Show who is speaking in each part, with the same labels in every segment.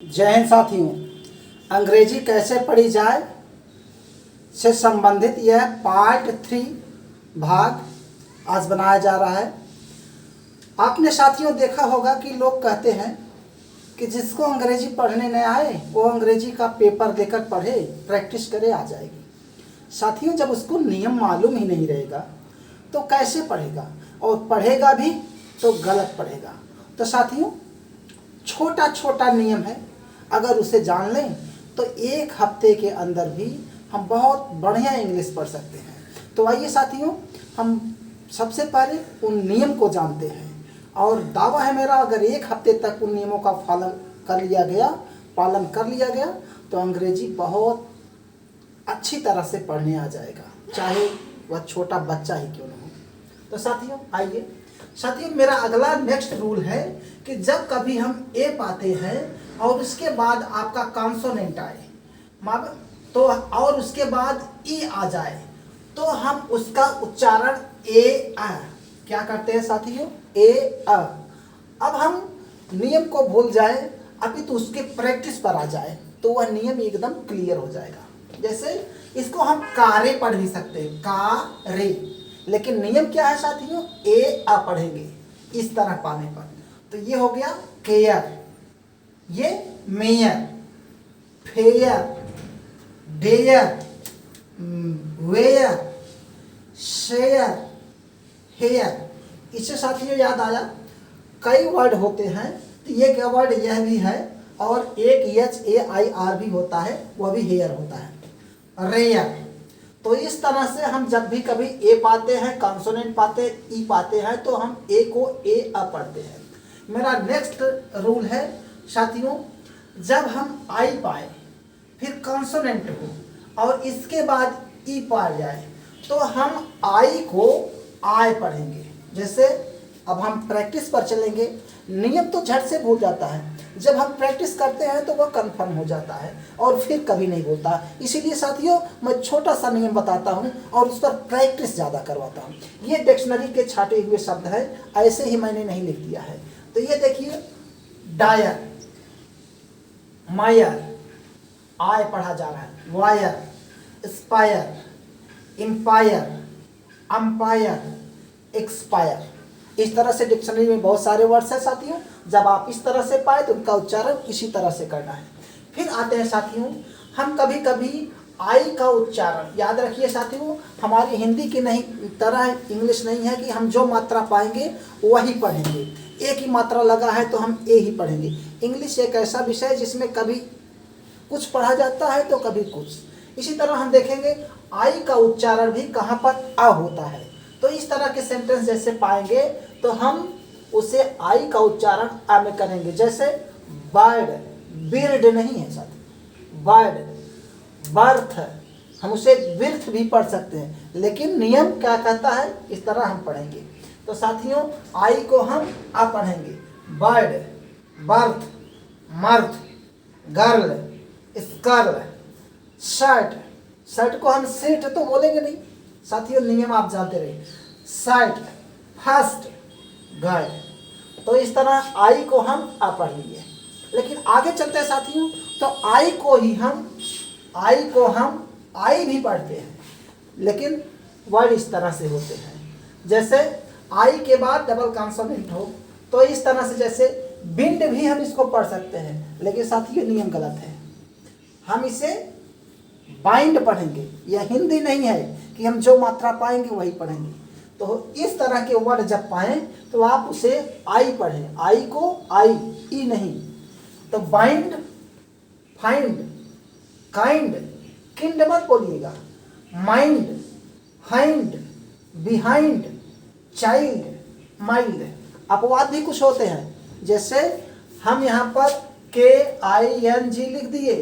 Speaker 1: जय हिंद साथियों। अंग्रेजी कैसे पढ़ी जाए से संबंधित यह पार्ट 3 भाग आज बनाया जा रहा है। आपने साथियों देखा होगा कि लोग कहते हैं कि जिसको अंग्रेजी पढ़ने न आए वो अंग्रेजी का पेपर देकर पढ़े, प्रैक्टिस करे, आ जाएगी। साथियों, जब उसको नियम मालूम ही नहीं रहेगा तो कैसे पढ़ेगा, और पढ़ेगा भी तो गलत पढ़ेगा। तो साथियों, छोटा छोटा नियम है, अगर उसे जान लें तो एक हफ्ते के अंदर भी हम बहुत बढ़िया इंग्लिश पढ़ सकते हैं। तो आइए साथियों, हम सबसे पहले उन नियम को जानते हैं, और दावा है मेरा, अगर एक हफ्ते तक उन नियमों का पालन कर लिया गया तो अंग्रेजी बहुत अच्छी तरह से पढ़ने आ जाएगा, चाहे वह छोटा बच्चा ही क्यों न हो। तो साथियों आइए, मेरा अगला नेक्स्ट रूल है कि जब कभी हम ए पाते हैं और उसके बाद आपका कॉन्सोनेंट आए तो और उसके बाद ई आ जाए तो हम उसका उच्चारण ए आ क्या करते हैं साथियों, ए आ। अब हम नियम को भूल जाए अभी तो उसके प्रैक्टिस पर आ जाए तो वह नियम एकदम क्लियर हो जाएगा। जैसे इसको हम कारे पढ़ भी सकते हैं, कारे, लेकिन नियम क्या है साथियों, ए आ पढ़ेंगे इस तरह पाने पर। तो ये हो गया केयर, ये mayor, fair, dare, where, share, hair. इससे साथियों याद आया, कई वर्ड होते हैं, तो ये क्या वर्ड यह भी है, और एक HAIR भी होता है, वह भी हेयर होता है, रेयर। तो इस तरह से हम जब भी कभी ए पाते हैं, कॉन्सोनेंट पाते, ई पाते हैं, तो हम ए को ए आ पढ़ते हैं। मेरा नेक्स्ट रूल है साथियों, जब हम आई पाए फिर कॉन्सोनेंट हो और इसके बाद ई पा जाए तो हम आई को आय पढ़ेंगे। जैसे अब हम प्रैक्टिस पर चलेंगे, नियम तो झट से भूल जाता है, जब हम प्रैक्टिस करते हैं तो वह कंफर्म हो जाता है और फिर कभी नहीं भूलता। इसीलिए साथियों मैं छोटा सा नियम बताता हूँ और उस पर प्रैक्टिस ज़्यादा करवाता हूँ। ये डिक्शनरी के छाटे हुए शब्द है, ऐसे ही मैंने नहीं लिख दिया है। तो ये देखिए, डायर, मायर, आय पढ़ा जा रहा है, wire, spire, empire, umpire, expire. इस तरह से डिक्शनरी में बहुत सारे वर्ड्स हैं साथियों, जब आप इस तरह से पाए तो उनका उच्चारण इसी तरह से करना है। फिर आते हैं साथियों, हम कभी कभी आई का उच्चारण, याद रखिए साथियों, हमारी हिंदी की नहीं तरह इंग्लिश नहीं है कि हम जो मात्रा पाएंगे वही पढ़ेंगे, एक ही मात्रा लगा है तो हम ए ही पढ़ेंगे। इंग्लिश एक ऐसा विषय है जिसमें कभी कुछ पढ़ा जाता है तो कभी कुछ। इसी तरह हम देखेंगे आई का उच्चारण भी कहाँ पर आ होता है, तो इस तरह के सेंटेंस जैसे पाएंगे तो हम उसे आई का उच्चारण आ में करेंगे। जैसे बर्ड, बिर्ड नहीं है साथी, बर्ड, बर्थ, हम उसे बिर्थ भी पढ़ सकते हैं, लेकिन नियम क्या कहता है, इस तरह हम पढ़ेंगे। तो साथियों आई को हम आ पढ़ेंगे, bird, birth, मर्थ, girl, स्कर्ल, shirt, shirt को हम सेट तो बोलेंगे नहीं साथियों, नियम आप जानते रहिए, शर्ट, फर्स्ट, गर्ल। तो इस तरह आई को हम आ पढ़ लिए। लेकिन आगे चलते हैं साथियों, तो आई को हम आई भी पढ़ते हैं, लेकिन वर्ड इस तरह से होते हैं। जैसे आई के बाद डबल कॉन्सोनेंट हो तो इस तरह से, जैसे बिंड भी हम इसको पढ़ सकते हैं, लेकिन साथियों नियम गलत है, हम इसे बाइंड पढ़ेंगे। यह हिंदी नहीं है कि हम जो मात्रा पाएंगे वही पढ़ेंगे। तो इस तरह के वर्ड जब पाएं तो आप उसे आई पढ़ें, आई को आई, ई नहीं। तो बाइंड, फाइंड, काइंड, किंड मत बोलिएगा, mind, hind, behind, child, mild. अपवाद भी कुछ होते हैं, जैसे हम यहाँ पर KING लिख दिए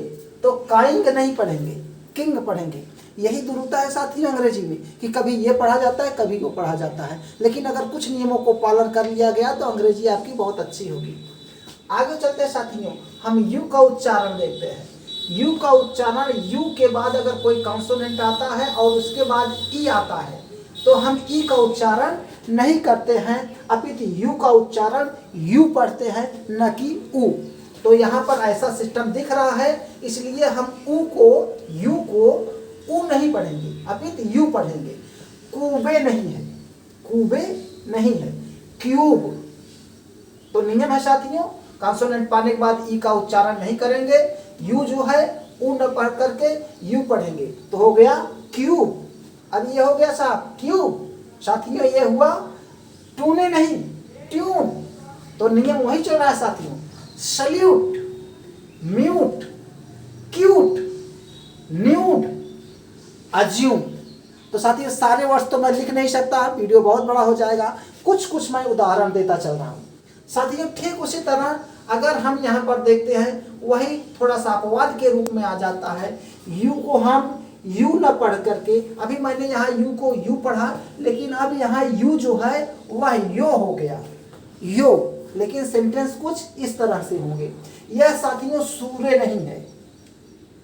Speaker 1: तो काइंग नहीं पढ़ेंगे, किंग पढ़ेंगे। यही दुरुता है साथियों अंग्रेजी में कि कभी ये पढ़ा जाता है, कभी वो पढ़ा जाता है। लेकिन अगर कुछ नियमों को पालन कर लिया गया तो अंग्रेजी आपकी बहुत अच्छी होगी। आगे चलते हैं साथियों, हम यू का उच्चारण देखते हैं। यू का उच्चारण, यू के बाद अगर कोई कॉन्सोनेंट आता है और उसके बाद ई आता है तो हम ई का उच्चारण नहीं करते हैं, अपितु यू का उच्चारण यू पढ़ते हैं, न कि ऊ। तो यहाँ पर ऐसा सिस्टम दिख रहा है, इसलिए हम यू को ऊ नहीं पढ़ेंगे, अपितु यू पढ़ेंगे। कूबे नहीं है, कूबे नहीं है, क्यूब। तो नियम है साथियों, कॉन्सोनेंट पाने के बाद ई का उच्चारण नहीं करेंगे, यू जो है ऊ न पढ़ करके यू पढ़ेंगे, तो हो गया क्यूब। अब ये हो गया साहब क्यूब। साथियों ये हुआ टूने नहीं, ट्यून। तो नियम वही चल रहा है साथियों, salute, mute, cute, nude, assume. तो साथियों सारे वर्ड्स तो मैं लिख नहीं सकता, वीडियो बहुत बड़ा हो जाएगा, कुछ कुछ मैं उदाहरण देता चल रहा हूँ साथियों। ठीक उसी तरह अगर हम यहाँ पर देखते हैं, वही थोड़ा सा अपवाद के रूप में आ जाता है। यू को हम यू न पढ़ करके, अभी मैंने यहाँ यू को यू पढ़ा, लेकिन अब यहाँ यू जो है वह यो हो गया, यो। लेकिन सेंटेंस कुछ इस तरह से होंगे। यह साथियों सूर्य नहीं है,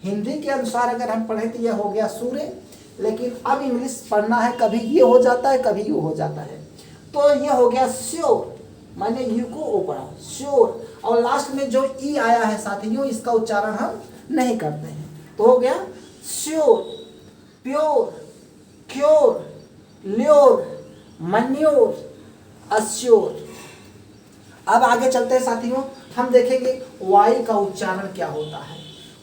Speaker 1: हिंदी के अनुसार अगर हम पढ़ें तो यह हो गया सूर्य, लेकिन अब इंग्लिश पढ़ना है, कभी ये हो जाता है कभी यू हो जाता है, तो यह हो गया श्योर। मैंने यू को ओ पढ़ा, श्योर। और लास्ट में जो ई आया है साथियों, इसका उच्चारण हम नहीं करते हैं, तो हो गया sure, pure, cure, lure, manure, assure. अब आगे चलते हैं साथियों, हम देखेंगे वाई का उच्चारण क्या होता है।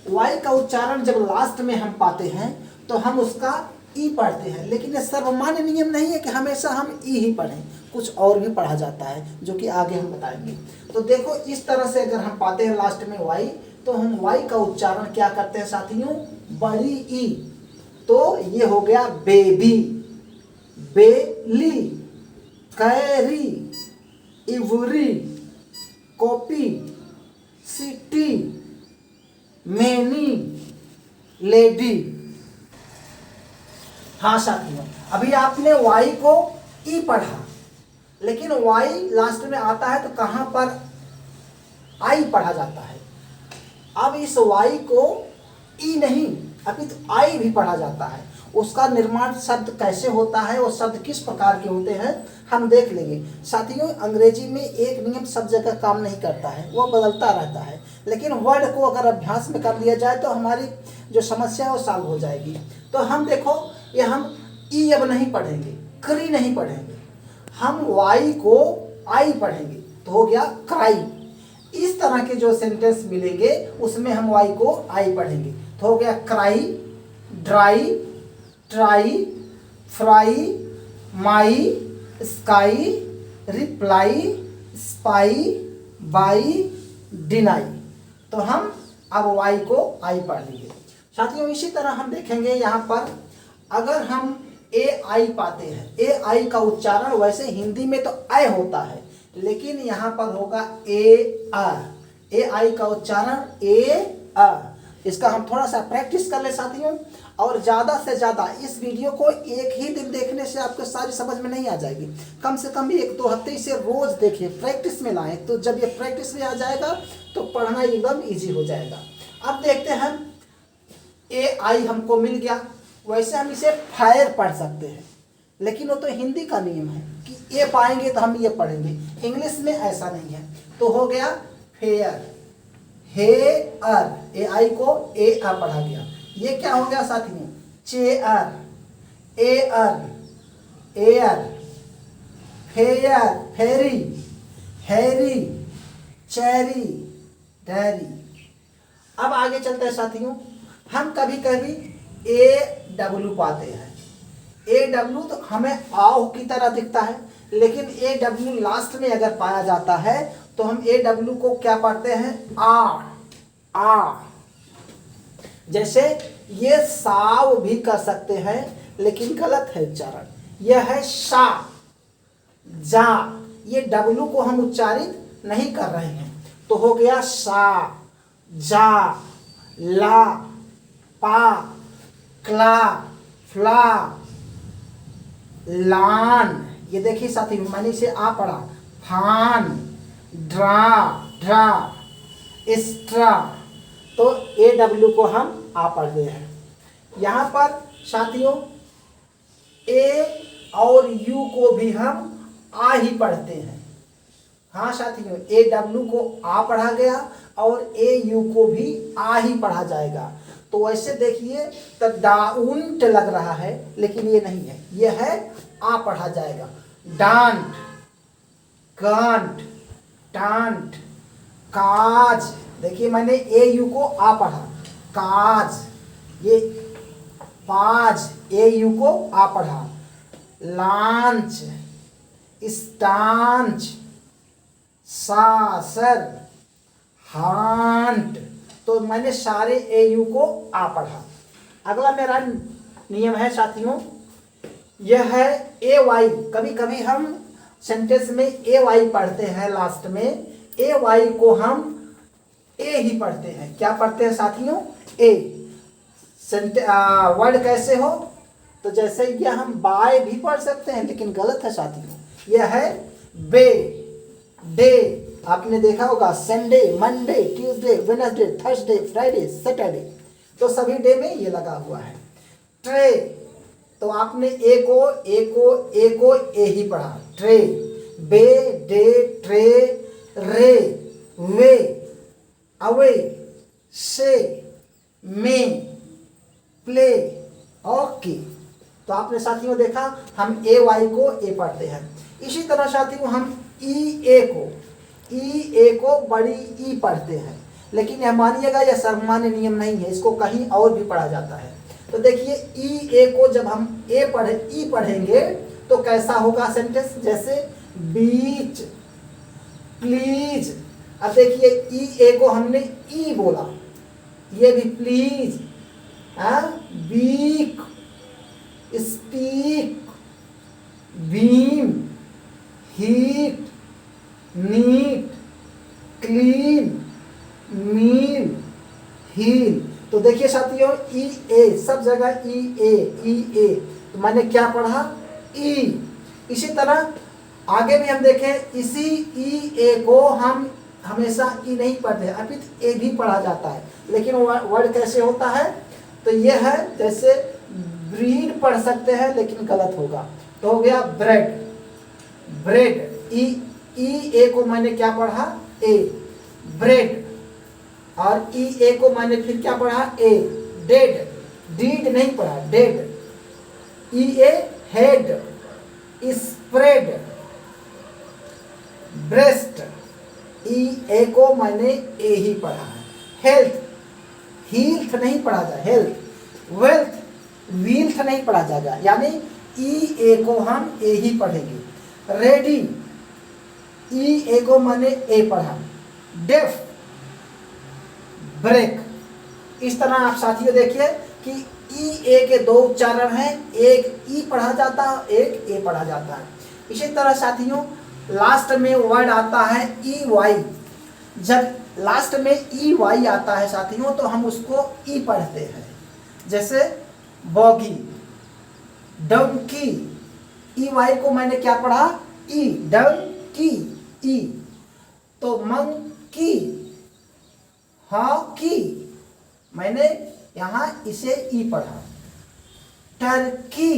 Speaker 1: वाई का उच्चारण जब लास्ट में हम पाते हैं तो हम उसका ई पढ़ते हैं, लेकिन यह सर्वमान्य नियम नहीं है कि हमेशा हम ई ही पढ़ें, कुछ और भी पढ़ा जाता है, जो कि आगे हम बताएंगे। तो देखो इस तरह से अगर हम पाते हैं लास्ट में वाई, तो हम वाई का उच्चारण क्या करते हैं साथियों, बड़ी ई। तो ये हो गया baby, belly, carry, every, copy, city, many, lady. हाँ साथियों, अभी आपने वाई को ई पढ़ा, लेकिन वाई लास्ट में आता है तो कहाँ पर आई पढ़ा जाता है। अब इस वाई को ई नहीं अभी तो आई भी पढ़ा जाता है। उसका निर्माण शब्द कैसे होता है, वो शब्द किस प्रकार के होते हैं, हम देख लेंगे साथियों। अंग्रेजी में एक नियम सब जगह काम नहीं करता है, वो बदलता रहता है, लेकिन वर्ड को अगर अभ्यास में कर लिया जाए तो हमारी जो समस्या है वो सॉल्व हो जाएगी। तो हम देखो, ये हम ई अब नहीं पढ़ेंगे, क्री नहीं पढ़ेंगे, हम वाई को आई पढ़ेंगे, तो हो गया क्राई। इस तरह के जो सेंटेंस मिलेंगे उसमें हम वाई को आई पढ़ेंगे, तो हो गया cry, dry, try, fry, my, sky, reply, spy, by, deny. तो हम अब वाई को आई पढ़ लेंगे साथियों। इसी तरह हम देखेंगे यहाँ पर, अगर हम ए आई पाते हैं, ए आई का उच्चारण वैसे हिंदी में तो ए होता है, लेकिन यहाँ पर होगा ए आर। ए आई का उच्चारण ए आर। इसका हम थोड़ा सा प्रैक्टिस कर ले साथियों, और ज़्यादा से ज़्यादा इस वीडियो को एक ही दिन देखने से आपको सारी समझ में नहीं आ जाएगी, कम से कम भी 1-2 हफ्ते इसे रोज़ देखिए, प्रैक्टिस में लाएं। तो जब ये प्रैक्टिस में आ जाएगा तो पढ़ना एकदम ईजी हो जाएगा। अब देखते हैं, ए आई हमको मिल गया, वैसे हम इसे फायर पढ़ सकते हैं, लेकिन वो तो हिंदी का नियम है कि ए पाएंगे तो हम ये पढ़ेंगे, इंग्लिश में ऐसा नहीं है। तो हो गया फेयर, हे अर, ए आई को ए आ पढ़ा गया। ये क्या हो गया साथियों, चेयर, ए अर, एयर, फेयर, फेरी, हैरी, चेरी, डैरी। अब आगे चलते हैं साथियों, हम कभी कभी ए डब्लू पाते हैं। ए डब्लू तो हमें आओ की तरह दिखता है, लेकिन ए डब्लू लास्ट में अगर पाया जाता है तो हम ए डब्लू को क्या पढ़ते हैं, आ। जैसे ये साव भी कर सकते हैं, लेकिन गलत है उच्चारण, यह है शा, जा। ये डब्लू को हम उच्चारित नहीं कर रहे हैं, तो हो गया शा, जा, ला, पा, क्ला, फ्ला, लान। ये देखिए साथी, मैंने इसे आ पढ़ा, फान, ड्रा, ड्रा, एक्स्ट्रा। तो ए डब्ल्यू को हम आ पढ़ रहे हैं। यहाँ पर साथियों ए और यू को भी हम आ ही पढ़ते हैं। हाँ साथियों, ए डब्ल्यू को आ पढ़ा गया और ए यू को भी आ ही पढ़ा जाएगा। तो वैसे देखिए तो डाउंट लग रहा है, लेकिन ये नहीं है, ये है आ पढ़ा जाएगा। डांट, कांट, टांट, काज। देखिए मैंने ए यू को आ पढ़ा, काज। ये पाज, ए यू को आ पढ़ा। लांच, स्टांच, सासर, हांट। तो मैंने सारे ए यू को आ पढ़ा। अगला मेरा नियम है साथियों, यह है ए वाई। कभी कभी हम सेंटेंस में ए वाई पढ़ते हैं लास्ट में, ए वाई को हम ए ही पढ़ते हैं। क्या पढ़ते हैं साथियों? ए। वर्ड कैसे हो? तो जैसे ये हम बाय भी पढ़ सकते हैं, लेकिन गलत है साथियों। यह है बे, डे। आपने देखा होगा Sunday, Monday, Tuesday, Wednesday, Thursday, Friday, Saturday. तो सभी डे में ये लगा हुआ है। ट्रे, तो आपने ए को ए ही पढ़ा, ट्रे। बे, डे, ट्रे, रे, वे, अवे, से, में, प्ले, ओके। तो आपने साथियों देखा हम ए वाई को ए पढ़ते हैं। इसी तरह साथियों हम ई ए को बड़ी ई पढ़ते हैं, लेकिन यह मानिएगा यह सामान्य नियम नहीं है, इसको कहीं और भी पढ़ा जाता है। तो देखिए ई ए को जब हम ई पढ़ेंगे तो कैसा होगा सेंटेंस? जैसे बीच, प्लीज। अब देखिए ई ए को हमने ई बोला, ये भी please, week, speak, beam, heat, neat, clean, meal, heal. तो देखिए साथियों ई ए, सब जगह ई ए। तो मैंने क्या पढ़ा? ई। इसी तरह आगे भी हम देखें, इसी ई ए को हम हमेशा ई नहीं पढ़ते, अपितु ए भी पढ़ा जाता है। लेकिन वर्ड कैसे होता है? तो ये है जैसे ब्रीड पढ़ सकते हैं, लेकिन गलत होगा। तो हो गया ब्रेड, ब्रेड। ई ए को मैंने क्या पढ़ा? ए, ब्रेड। और ई ए को मैंने फिर क्या पढ़ा? ए, डेड। डीड नहीं पढ़ा, डेड। ई ए हेड, स्प्रेड, ब्रेस्ट। ई ए को मैंने ए ही पढ़ा है। हेल्थ, हील्थ नहीं पढ़ा जाए, हेल्थ। वेल्थ, वील्थ नहीं पढ़ा जाएगा, यानी ई ए को हम ए ही पढ़ेंगे। रेडी, ई ए को मैंने ए पढ़ा। Deaf, break. इस तरह आप साथियों देखिए कि ई ए के दो उच्चारण हैं, एक ई पढ़ा जाता है, एक ए पढ़ा जाता है। इसी तरह साथियों लास्ट में वर्ड आता है ई वाई। जब लास्ट में ई वाई आता है साथियों तो हम उसको ई पढ़ते हैं। जैसे बॉगी, डंकी। ई वाई को मैंने क्या पढ़ा? ई, डंकी, ई। तो मंकी, हॉकी, मैंने यहाँ इसे ई पढ़ा। टर्की,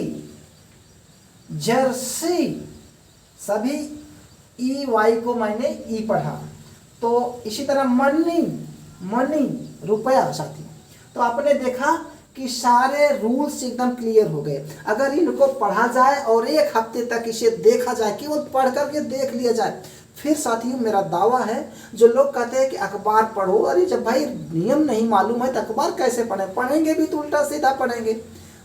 Speaker 1: जर्सी, सभी ई वाई को मैंने ई पढ़ा। तो इसी तरह मनी, मनी, रुपया साथियों। तो आपने देखा कि सारे रूल्स एकदम क्लियर हो गए। अगर इनको पढ़ा जाए और एक हफ्ते तक इसे देखा जाए, केवल पढ़ करके देख लिया जाए, फिर साथियों मेरा दावा है, जो लोग कहते हैं कि अखबार पढ़ो, अरे जब भाई नियम नहीं मालूम है तो अखबार कैसे पढ़ें? पढ़ेंगे भी तो उल्टा सीधा पढ़ेंगे,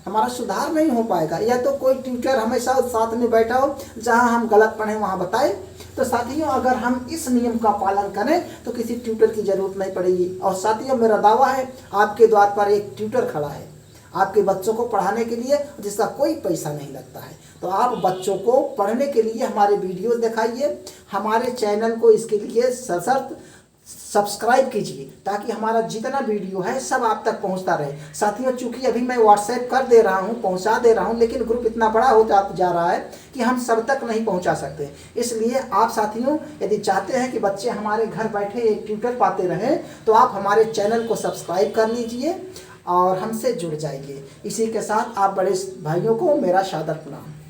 Speaker 1: हमारा सुधार नहीं हो पाएगा। या तो कोई ट्यूटर हमेशा साथ में बैठा हो, जहां हम गलत पढ़ें वहां बताए। तो साथियों अगर हम इस नियम का पालन करें तो किसी ट्यूटर की जरूरत नहीं पड़ेगी। और साथियों मेरा दावा है आपके द्वार पर एक ट्यूटर खड़ा है आपके बच्चों को पढ़ाने के लिए, जिसका कोई पैसा नहीं लगता है। तो आप बच्चों को पढ़ने के लिए हमारे वीडियोस दिखाइए, हमारे चैनल को इसके लिए सशर्त सब्सक्राइब कीजिए, ताकि हमारा जितना वीडियो है सब आप तक पहुंचता रहे। साथियों चूंकि अभी मैं व्हाट्सएप कर दे रहा हूं, पहुंचा दे रहा हूं, लेकिन ग्रुप इतना बड़ा होता जा रहा है कि हम सब तक नहीं पहुंचा सकते। इसलिए आप साथियों यदि चाहते हैं कि बच्चे हमारे घर बैठे एक ट्यूटर पाते रहें, तो आप हमारे चैनल को सब्सक्राइब कर लीजिए और हमसे जुड़ जाइए। इसी के साथ आप बड़े भाइयों को मेरा सादर प्रणाम।